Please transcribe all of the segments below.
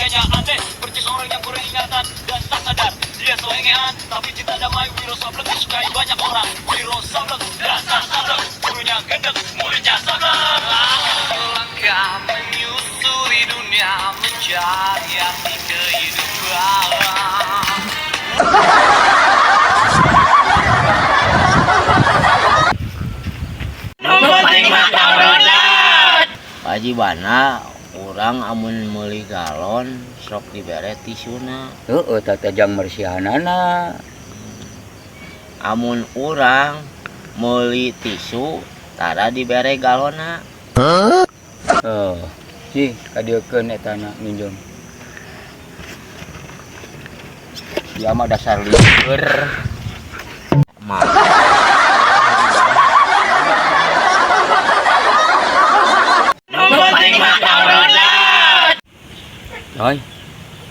gayanya aneh, seperti seorang yang kurang ingatan dan tak sadar. Dia selengean, tapi cinta damai. Wiro Sableng disukai banyak orang. Wiro Sableng, dasar Sableng, gurunya gendeng, muridnya Sableng. Langkah menyusuri dunia, mencari arti kehidupan. Haji Bana, orang amun meuli galon sok dibere tisuna. Heeh, tatajang mersihanana. Amun orang meuli tisu tara dibere galona. Oh, sih kadeukeun eta na minjem. Ya mah dasar lieur. Mah. Oi,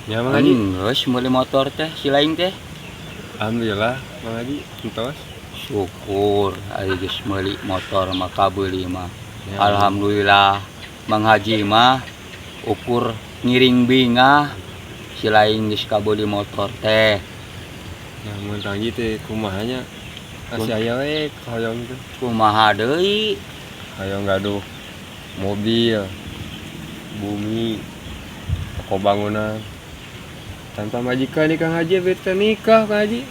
Ya Mang Haji. geus meuli motor teh si lain teh. Alhamdulillah Mang Haji, entos. Syukur ari geus meuli motor maka beuli mah. Ya. Alhamdulillah Mang Haji mah ukur ngiring bingah si lain geus kabeuli motor teh. Ya mun Haji teh kumahanya asa aya we hoyong teh. Kumaha deui? Hoyong gaduh mobil, bumi, toko bangunan. Tanpa majikan nih Kang Haji bete nikah Kang Haji.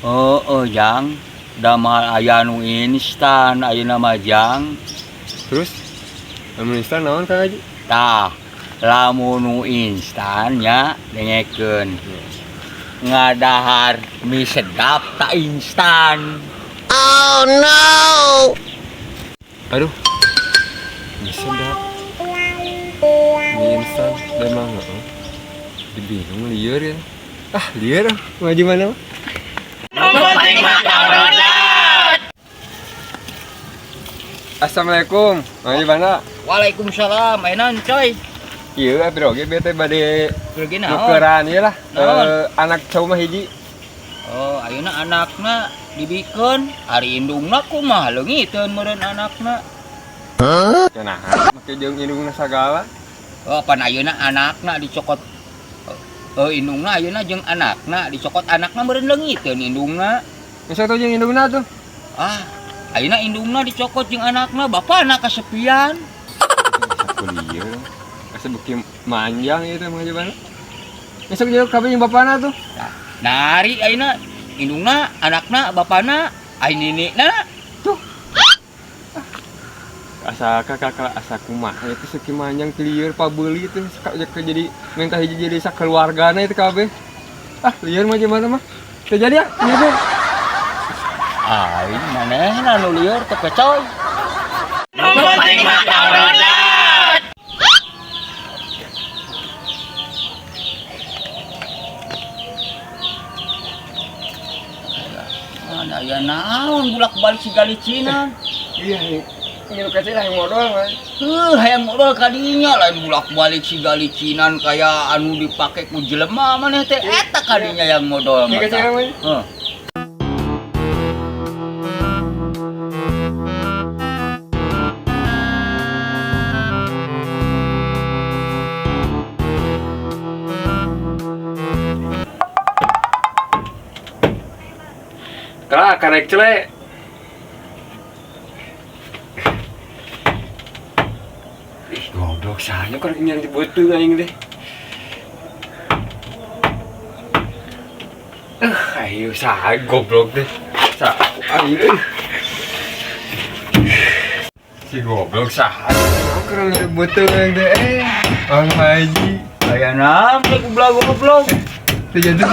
Oh, Jang, da mah aya nu instan ayeuna mah Jang. Terus lamun instan naon Kang Haji? Tah, lamun nu instan nya dengekeun. Ngadahar mie sedap tak instan. Aduh. Bisa dah. Mie instan dan mangga. Dibingung lieur ya. Ah, lieur ah. Mang Haji mana mah? Assalamualaikum, Mang Haji mana? Waalaikumsalam, enan coy. Iya, bro, ge bete bade Pergi naon? nukeran ieu lah. Naon? Anak cowok mah hiji. Oh, ayeuna anakna dibikeun, ari indungna kumaha leungiteun meureun anakna. Cenah, make jeung indungna sagala. Oh, pan ayeuna anakna dicokot. Indungna ayeuna jeung anakna dicokot anakna meureun leungiteun indungna. Geus atuh jeung indungna tuh. Ah, ayeuna indungna dicokot jeung anakna, bapana kasepian. Kuliah. Asa beuki manjang ieu teh Mang Haji mana? Besok jeung kabeh jeung bapana tuh. Nari ayeuna indungna, anakna, bapana, ai ninina. Asa kakak asa kumaha itu seki manjang ti lieur pabeuli teh jadi mengka hiji jadi sakeluargana itu kabeh. Ah, lieur mah mana mah. Teu jadi ah, ieu. Ai manehna nu lieur teh pecoy. Mana aya naon bulak-balik si Galicina? Iya, ngilu kecil lah yang modal mah. Hayang modal kadinya lain bulak-balik si Galicinan kaya anu dipake ku jelema maneh teh eta kadinya yang modal mah. Kecil mah. Heeh. Kala karek cele. Ih, goblok saya karek nyang dibutuh aing deh. Ayo saha goblok deh. Ayo. Si goblok saha. Karek dibutuh aing deh. Mang Haji. Aya naon goblok. Teu jadi.